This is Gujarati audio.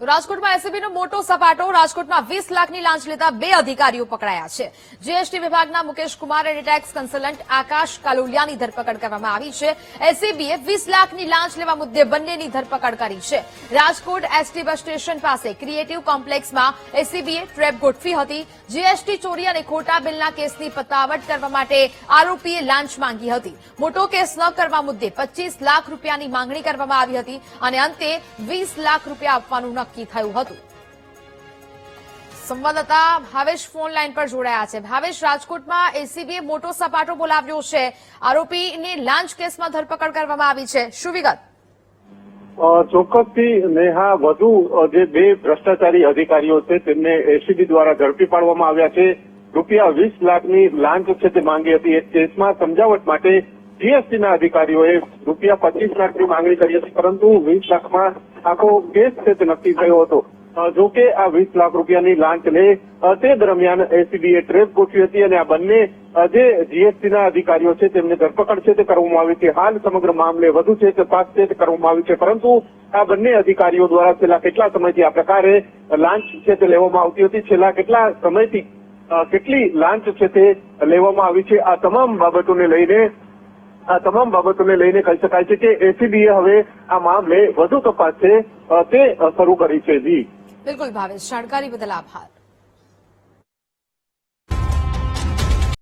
તો રાજકોટમાં એસીબીનો મોટો સપાટો. રાજકોટમાં 20 લાખની લાંચ લેતા 2 અધિકારીઓ પકડાયા છે. જીએસટી વિભાગના મુકેશ કુમાર અને ટેક્સ કન્સલ્ટન્ટ આકાશ કાલોલિયાની ધરપકડ કરવામાં આવી છે. એસીબીએ 20 લાખની લાંચ લેવા મુદ્દે બંનેની ધરપકડ કરી છે. રાજકોટ એસટી બસ સ્ટેશન પાસે ક્રિએટિવ કોમ્પ્લેક્સમાં એસીબીએ ટ્રેપ ગોઠવી હતી. જીએસટી ચોરી અને ખોટા બિલના કેસની પતાવટ કરવા માટે આરોપીએ લાંચ માંગી હતી. મોટો કેસ ન કરવા મુદ્દે 25 લાખ રૂપિયાની માંગણી કરવામાં આવી હતી અને અંતે 20 લાખ રૂપિયા આપવાનું નક્કી થયું હતું. સંવાદદાતા ભાવેશ ફોન લાઈન પર જોડાયા છે. ભાવેશ, રાજકોટમાં એસીબીએ મોટો સપાટો બોલાવ્યો છે. આરોપીની લાંચ કેસમાં ધરપકડ કરવામાં આવી છે. શું વિગત? ચોક્કસથી નેહા, વધુ જે 2 ભ્રષ્ટાચારી અધિકારીઓ છે તેમને એસીબી દ્વારા ઝડપી પાડવામાં આવ્યા છે. રૂપિયા 20 લાખની લાંચ છે તે માંગી હતી. એક કેસમાં સમજાવટ માટે જીએસટીના અધિકારીઓએ રૂપિયા 25 લાખની માંગણી કરી હતી, પરંતુ 20 લાખમાં આખો કેસ છે તે નક્કી થયો હતો. જો કે આ 20 લાખ રૂપિયાની લાંચ લે તે દરમિયાન એસીબીએ ટ્રેપ ગોઠવી હતી અને આ બંને જે જીએસટીના અધિકારીઓ છે તેમને ધરપકડ છે તે કરવામાં આવી છે. હાલ સમગ્ર મામલે વધુ છે તપાસ છે તે કરવામાં આવી છે, પરંતુ આ બંને અધિકારીઓ દ્વારા છેલ્લા કેટલા સમયથી આ પ્રકારે લાંચ છે તે લેવામાં આવતી હતી, છેલ્લા કેટલા સમયથી કેટલી લાંચ છે તે લેવામાં આવી છે, આ તમામ બાબતોને લઈને કહી શકાય છે કે એસીબીએ હવે આ મામલે વધુ તપાસ છે તે શરૂ કરી છે. જી બિલકુલ ભાવેશ, જાણકારી બદલ આભાર.